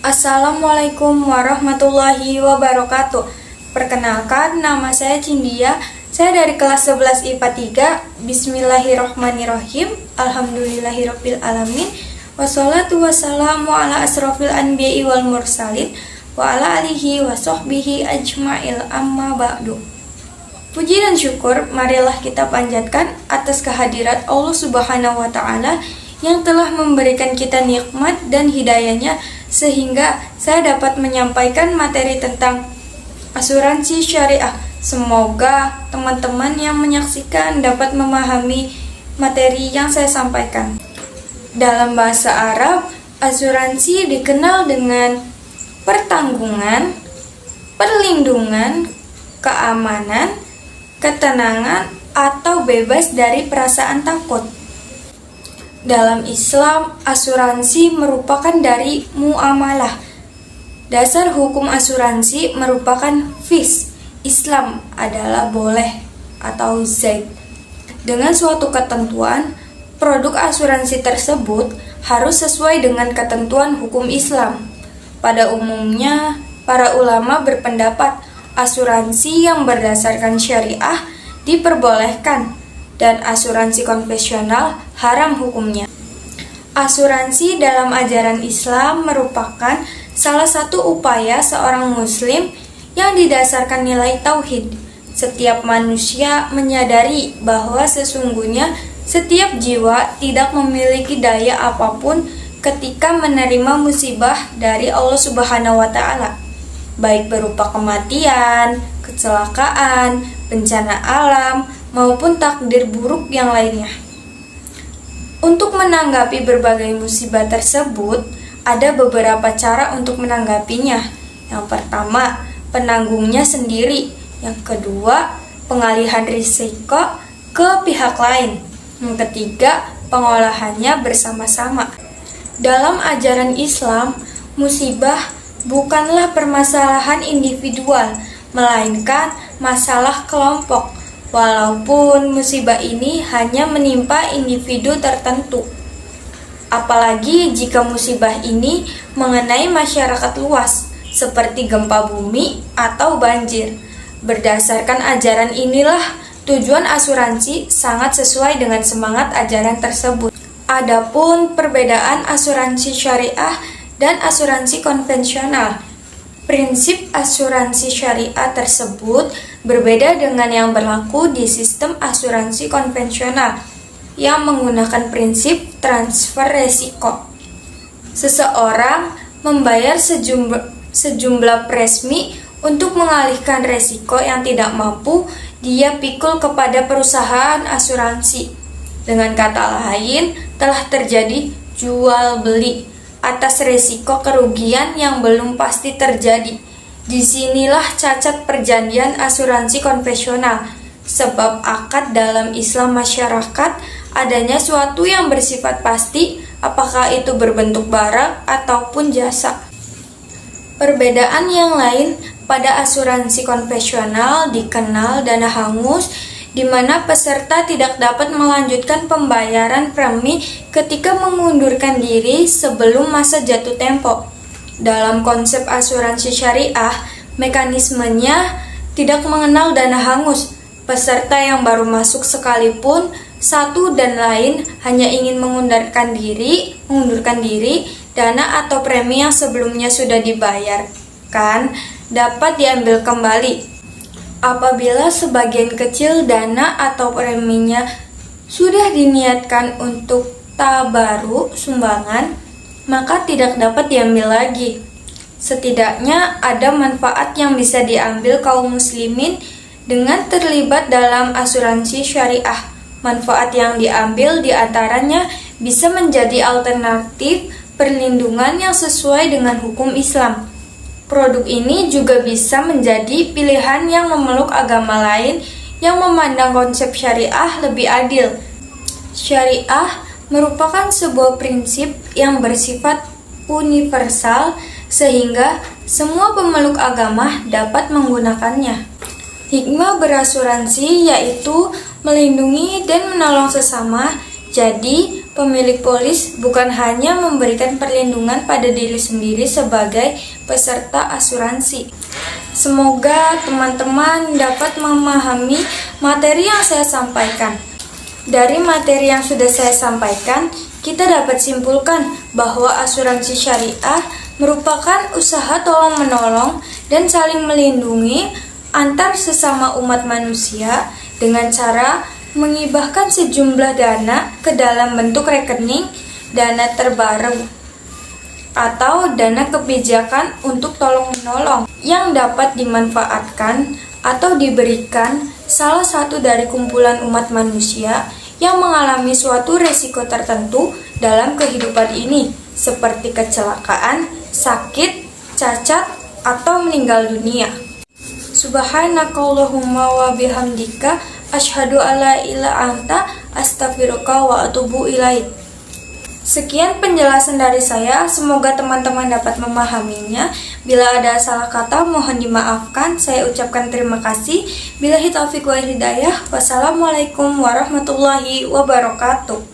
Assalamualaikum warahmatullahi wabarakatuh. Perkenalkan, nama saya Cindia. Saya dari kelas 11 IPA 3. Bismillahirrahmanirrahim. Alhamdulillahirabbil alamin. Wassalatu wassalamu ala asrofil anbiya'i wal mursalin wa ala alihi wa sahbihi ajma'il amma ba'du. Puji dan syukur marilah kita panjatkan atas kehadirat Allah Subhanahu wa taala yang telah memberikan kita nikmat dan hidayahnya sehingga saya dapat menyampaikan materi tentang asuransi syariah. Semoga teman-teman yang menyaksikan dapat memahami materi yang saya sampaikan. Dalam bahasa Arab, asuransi dikenal dengan pertanggungan, perlindungan, keamanan, ketenangan, atau bebas dari perasaan takut. Dalam Islam, asuransi merupakan dari muamalah. Dasar hukum asuransi merupakan fis. Islam adalah boleh atau zaid. Dengan suatu ketentuan, produk asuransi tersebut harus sesuai dengan ketentuan hukum Islam. Pada umumnya, para ulama berpendapat asuransi yang berdasarkan syariah diperbolehkan dan asuransi konvensional haram hukumnya. Asuransi dalam ajaran Islam merupakan salah satu upaya seorang muslim yang didasarkan nilai tauhid. Setiap manusia menyadari bahwa sesungguhnya setiap jiwa tidak memiliki daya apapun ketika menerima musibah dari Allah Subhanahu wa taala, baik berupa kematian, kecelakaan, bencana alam, maupun takdir buruk yang lainnya. Untuk menanggapi berbagai musibah tersebut, ada beberapa cara untuk menanggapinya. Yang pertama, penanggungnya sendiri. Yang kedua, pengalihan risiko ke pihak lain. Yang ketiga, pengolahannya bersama-sama. Dalam ajaran Islam, musibah bukanlah permasalahan individual, melainkan masalah kelompok. Walaupun musibah ini hanya menimpa individu tertentu. Apalagi jika musibah ini mengenai masyarakat luas, seperti gempa bumi atau banjir. Berdasarkan ajaran inilah tujuan asuransi sangat sesuai dengan semangat ajaran tersebut. Adapun perbedaan asuransi syariah dan asuransi konvensional. Prinsip asuransi syariah tersebut berbeda dengan yang berlaku di sistem asuransi konvensional yang menggunakan prinsip transfer resiko. Seseorang membayar sejumlah premi untuk mengalihkan resiko yang tidak mampu dia pikul kepada perusahaan asuransi. Dengan kata lain, telah terjadi jual beli atas resiko kerugian yang belum pasti terjadi. Disinilah cacat perjanjian asuransi konvensional, sebab akad dalam Islam masyarakat adanya suatu yang bersifat pasti, apakah itu berbentuk barang ataupun jasa. Perbedaan yang lain pada asuransi konvensional dikenal dana hangus, di mana peserta tidak dapat melanjutkan pembayaran premi ketika mengundurkan diri sebelum masa jatuh tempo. Dalam konsep asuransi syariah, mekanismenya tidak mengenal dana hangus. Peserta yang baru masuk sekalipun satu dan lain hanya ingin mengundurkan diri, dana atau premi yang sebelumnya sudah dibayarkan dapat diambil kembali. Apabila sebagian kecil dana atau preminya sudah diniatkan untuk tabaruk sumbangan, maka tidak dapat diambil lagi. Setidaknya ada manfaat yang bisa diambil kaum muslimin dengan terlibat dalam asuransi syariah. Manfaat yang diambil diantaranya bisa menjadi alternatif perlindungan yang sesuai dengan hukum Islam. Produk ini juga bisa menjadi pilihan yang memeluk agama lain yang memandang konsep syariah lebih adil. Syariah merupakan sebuah prinsip yang bersifat universal sehingga semua pemeluk agama dapat menggunakannya. Hikmah berasuransi yaitu melindungi dan menolong sesama. Jadi, pemilik polis bukan hanya memberikan perlindungan pada diri sendiri sebagai peserta asuransi. Semoga teman-teman dapat memahami materi yang saya sampaikan. Dari materi yang sudah saya sampaikan, kita dapat simpulkan bahwa asuransi syariah merupakan usaha tolong-menolong dan saling melindungi antar sesama umat manusia dengan cara menghibahkan sejumlah dana ke dalam bentuk rekening, dana terbaru, atau dana kebijakan untuk tolong-menolong yang dapat dimanfaatkan atau diberikan salah satu dari kumpulan umat manusia yang mengalami suatu resiko tertentu dalam kehidupan ini, seperti kecelakaan, sakit, cacat, atau meninggal dunia. Subhanakallahumma wa bihamdika asyhadu alla ilaha anta astaghfiruka wa atubu ilaik. Sekian penjelasan dari saya, semoga teman-teman dapat memahaminya. Bila ada salah kata, mohon dimaafkan. Saya ucapkan terima kasih. Billahi taufiq wal hidayah. Wassalamualaikum warahmatullahi wabarakatuh.